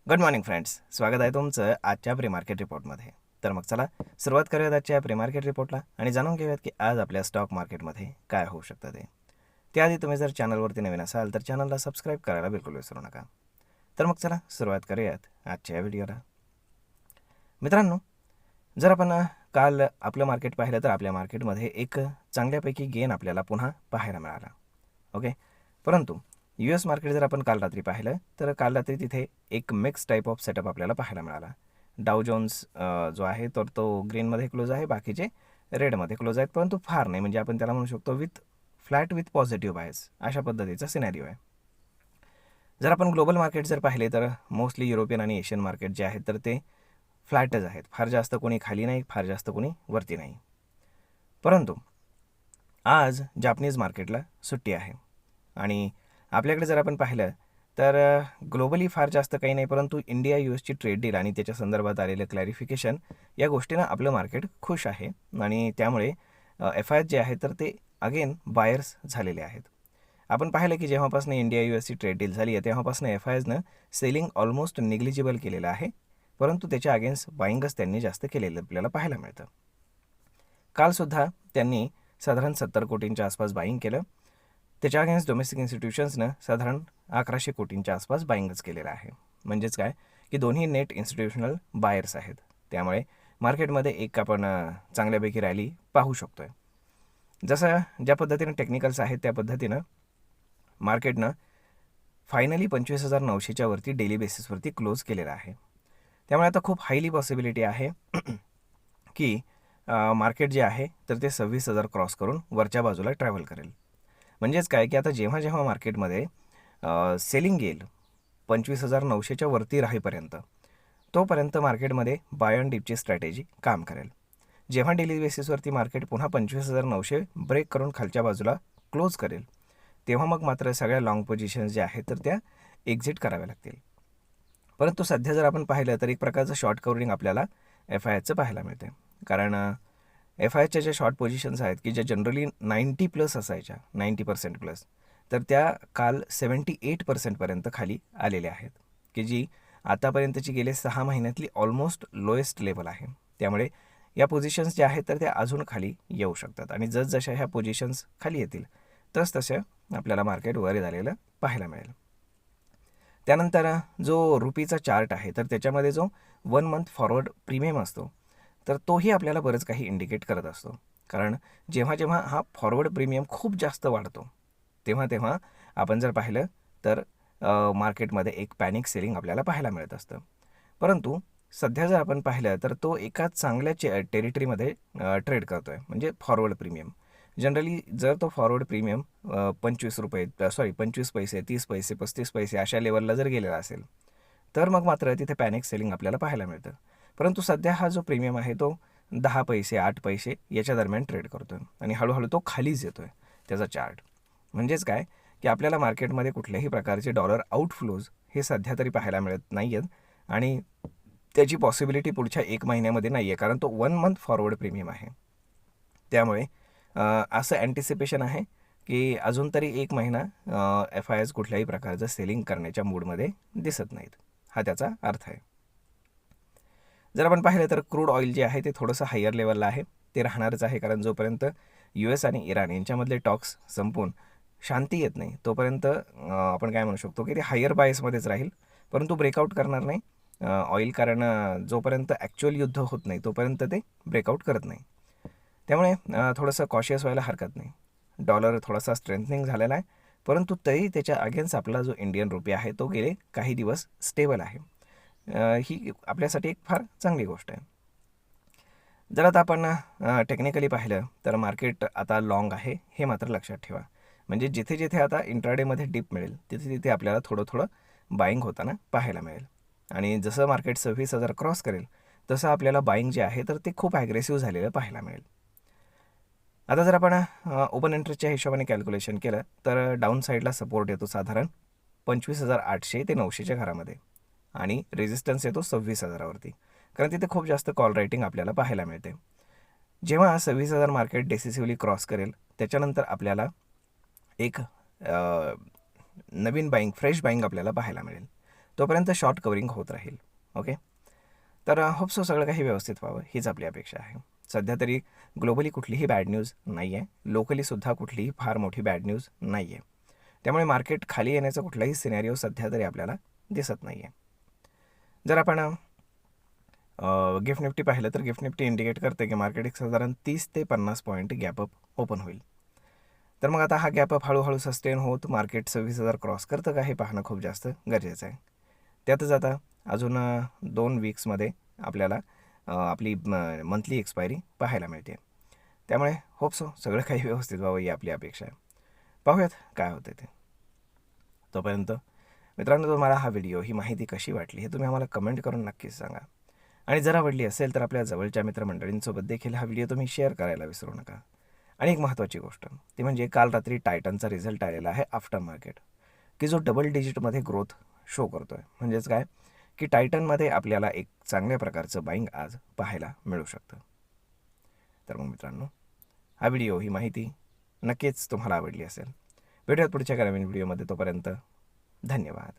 Good morning friends, स्वागत आहे तुमचं आजच्या प्री मार्केट रिपोर्टमध्ये. तर मग चला सुरुवात करूयात आजच्या प्री मार्केट रिपोर्टला आणि जाणून घेऊयात की आज आपल्या स्टॉक मार्केटमध्ये काय होऊ शकतं ते. त्याआधी तुम्ही जर चॅनलवरती नवीन असाल तर चॅनलला सबस्क्राईब करायला बिलकुल विसरू नका. तर मग चला सुरुवात करूयात आजच्या व्हिडिओला. मित्रांनो, जर आपण काल आपलं मार्केट पाहिलं तर आपल्या मार्केटमध्ये एक चांगल्यापैकी गेन आपल्याला पुन्हा पाहायला मिळाला. ओके, परंतु US मार्केट जर आपण काल रात्री पाहिलं तर काल रात्री तिथे एक मिक्स टाईप ऑफ सेटअप आपल्याला पाहायला मिळाला. डाव जोन्स जो आहे तर तो ग्रीनमध्ये क्लोज आहे, बाकीचे रेडमध्ये क्लोज आहेत, परंतु फार नाही, म्हणजे आपण त्याला म्हणू शकतो फ्लॅट विथ पॉझिटिव्ह बायस अशा पद्धतीचा सिनॅरिओ आहे. जर आपण ग्लोबल मार्केट जर पाहिले तर मोस्टली युरोपियन आणि एशियन मार्केट जे आहेत तर ते फ्लॅटच आहेत. फार जास्त कोणी खाली नाही, फार जास्त कोणी वरती नाही. परंतु आज जापनीज मार्केटला सुट्टी आहे आणि आपल्याकडे जर आपण पाहिलं तर ग्लोबली फार जास्त काही नाही, परंतु इंडिया US ची ट्रेड डील आणि त्याच्या संदर्भात आलेलं क्लॅरिफिकेशन या गोष्टीनं आपलं मार्केट खुश आहे आणि त्यामुळे FIs जे आहे तर ते अगेन बायर्स झालेले आहेत. आपण पाहिलं की जेव्हापासून इंडिया US ची ट्रेड डील झाली आहे तेव्हापासून FIsनं सेलिंग ऑलमोस्ट निग्लिजिबल केलेलं आहे, परंतु त्याच्या अगेन्स्ट बाईंगच त्यांनी जास्त केलेलं आपल्याला पाहायला मिळतं. कालसुद्धा त्यांनी साधारण 70 कोटींच्या आसपास बाईंग केलं. त्याच्या अगेन्स्ट डोमेस्टिक इन्स्टिट्यूशन्सनं साधारण 1100 कोटींच्या आसपास बाईंगच केलेलं आहे. म्हणजेच काय की दोन्ही नेट इन्स्टिट्यूशनल बायर्स आहेत. त्यामुळे मार्केटमध्ये एक आपण चांगल्यापैकी रॅली पाहू शकतो आहे. जसं ज्या पद्धतीनं टेक्निकल्स आहेत त्या पद्धतीनं मार्केटनं फायनली 25,900च्या वरती डेली बेसिसवरती क्लोज केलेलं आहे. त्यामुळे आता खूप हायली पॉसिबिलिटी आहे की मार्केट जे आहे तर ते 26,000 क्रॉस करून वरच्या बाजूला ट्रॅव्हल करेल. म्हणजेच काय की आता जेव्हा जेव्हा मार्केटमध्ये सेलिंग येईल 25,900च्या वरती राहीपर्यंत, तोपर्यंत मार्केटमध्ये बाय ऑन डिपची स्ट्रॅटेजी काम करेल. जेव्हा डेली बेसिसवरती मार्केट पुन्हा 25,900 ब्रेक करून खालच्या बाजूला क्लोज करेल, तेव्हा मग मात्र सगळ्या लॉंग पोझिशन्स ज्या आहेत तर त्या एक्झिट कराव्या लागतील. परंतु सध्या जर आपण पाहिलं तर एक प्रकारचं शॉर्ट कव्हरिंग आपल्याला FIsचं पाहायला मिळते. कारण FIsच्या ज्या शॉर्ट पोझिशन्स आहेत की ज्या जनरली 90+ असायच्या, 90% प्लस, तर त्या काल 78% खाली आलेल्या आहेत, की जी आतापर्यंतची गेले 6 महिन्यातली ऑलमोस्ट लोएस्ट लेवल आहे. त्यामुळे या पोझिशन्स ज्या आहेत तर त्या अजून खाली येऊ शकतात आणि जसजशा ह्या पोझिशन्स खाली येतील तसं आपल्याला मार्केट वर झालेलं पाहायला मिळेल. त्यानंतर जो रुपीचा चार्ट आहे तर त्याच्यामध्ये जो 1 मंथ फॉरवर्ड प्रीमियम असतो तर तोही आपल्याला बरंच काही इंडिकेट करत असतो. कारण जेव्हा जेव्हा हा फॉरवर्ड प्रीमियम खूप जास्त वाढतो तेव्हा आपण जर पाहिलं तर मार्केटमध्ये एक पॅनिक सेलिंग आपल्याला पाहायला मिळत असतं. परंतु सध्या जर आपण पाहिलं तर तो एका चांगल्या टेरिटरीमध्ये ट्रेड करतो आहे. म्हणजे फॉरवर्ड प्रीमियम जनरली जर तो फॉरवर्ड प्रीमियम 25 पैसे, 30 पैसे, 35 पैसे अशा लेवलला जर गेलेला असेल तर मग मात्र तिथे पॅनिक सेलिंग आपल्याला पाहायला मिळतं. परंतु सध्या हा जो प्रीमियम आहे तो 10 पैसे, 8 पैसे याच्या दरम्यान ट्रेड करतो आहे आणि हळूहळू तो खालीच येतो आहे त्याचा चार्ट. म्हणजेच काय की आपल्याला मार्केटमध्ये कुठल्याही प्रकारचे डॉलर आउटफ्लोज हे सध्या तरी पाहायला मिळत नाही आहेत आणि त्याची पॉसिबिलिटी पुढच्या 1 महिन्यामध्ये नाही आहे, कारण तो 1 मंथ फॉरवर्ड प्रीमियम आहे. त्यामुळे असं अँटिसिपेशन आहे की अजून तरी 1 महिना FIs कुठल्याही प्रकारचं सेलिंग करण्याच्या मूडमध्ये दिसत नाहीत, हा त्याचा अर्थ आहे. जर आपण पाहिलं तर क्रूड ऑइल जे आहे ते थोडंसं हायर लेवलला आहे, ते राहणारच आहे, कारण जोपर्यंत US आणि इराण यांच्यामधले टॉक्स संपून शांती येत नाही तोपर्यंत आपण काय म्हणू शकतो की ते हायर बायसमध्येच राहील, परंतु ब्रेकआउट करणार नाही ऑइल, कारण जोपर्यंत ॲक्च्युअल युद्ध होत नाही तोपर्यंत ते ब्रेकआउट करत नाही. त्यामुळे थोडंसं कॉशियस व्हायला हरकत नाही. डॉलर थोडासा स्ट्रेंथनिंग झालेला आहे, परंतु तरी त्याच्या अगेन्स्ट आपला जो इंडियन रुपया आहे तो गेले काही दिवस स्टेबल आहे. ही आपल्यासाठी एक फार चांगली गोष्ट आहे. जर आता आपण टेक्निकली पाहिलं तर मार्केट आता लॉंग आहे हे मात्र लक्षात ठेवा. म्हणजे जिथे जिथे आता इंट्राडेमध्ये डिप मिळेल तिथे तिथे आपल्याला थोडं बाईंग होताना पाहायला मिळेल आणि जसं मार्केट 26,000 क्रॉस करेल तसं आपल्याला बाईंग जे आहे तर ते खूप ॲग्रेसिव्ह झालेलं पाहायला मिळेल. आता जर आपण ओपन इंटरेस्टच्या हिशोबाने कॅल्क्युलेशन केलं तर डाऊन साईडला सपोर्ट येतो साधारण 25,800 ते 900च्या घरामध्ये आणि रेजिस्टन्स येतो 26,000वरती, कारण तिथे खूप जास्त कॉल रायटिंग आपल्याला पाहायला मिळते. जेव्हा 26,000 मार्केट डेसिसिव्हली क्रॉस करेल त्याच्यानंतर आपल्याला एक नवीन बाईंग, फ्रेश बाईंग आपल्याला पाहायला मिळेल. तोपर्यंत शॉर्ट कवरिंग होत राहील. ओके, तर होप सो सगळं काही व्यवस्थित व्हावं हीच आपली अपेक्षा आहे. सध्या तरी ग्लोबली कुठलीही बॅड न्यूज नाही आहे, लोकलीसुद्धा कुठलीही फार मोठी बॅड न्यूज नाही आहे. त्यामुळे मार्केट खाली येण्याचा कुठलाही सिनेरिओ सध्या तरी आपल्याला दिसत नाही आहे. जर आपण गिफ्ट निफ्टी पाहिलं तर गिफ्ट निफ्टी इंडिकेट करते की मार्केट एक साधारण 30 ते 50 पॉईंट गॅपअप ओपन होईल. तर मग आता हा गॅपअप हळूहळू सस्टेन होत मार्केट 26,000 क्रॉस करतं का हे पाहणं खूप जास्त गरजेचं आहे. त्यातच आता अजून 2 वीक्समध्ये आपल्याला आपली मंथली एक्सपायरी पाहायला मिळते. त्यामुळे होप सो सगळं काही व्यवस्थित व्हावं ही आपली अपेक्षा आहे. पाहूयात काय होते ते. तोपर्यंत मित्रांनो, तुम्हाला हा व्हिडिओ ही माहिती कशी वाटली हे तुम्ही आम्हाला कमेंट करून नक्कीच सांगा. आणि जर आवडली असेल तर आपल्या जवळच्या मित्रमंडळींसोबत देखील हा व्हिडिओ तुम्ही शेअर करायला विसरू नका. आणि एक महत्त्वाची गोष्ट ती म्हणजे काल रात्री टायटनचा रिझल्ट आलेला आहे आफ्टर मार्केट, की जो डबल डिजिटमध्ये ग्रोथ शो करतो आहे. म्हणजेच काय की टायटनमध्ये आपल्याला एक चांगल्या प्रकारचं बाईंग आज पाहायला मिळू शकतं. तर मग मित्रांनो, हा व्हिडिओ ही माहिती नक्कीच तुम्हाला आवडली असेल. भेटूयात पुढच्या नवीन व्हिडिओमध्ये. तोपर्यंत धन्यवाद.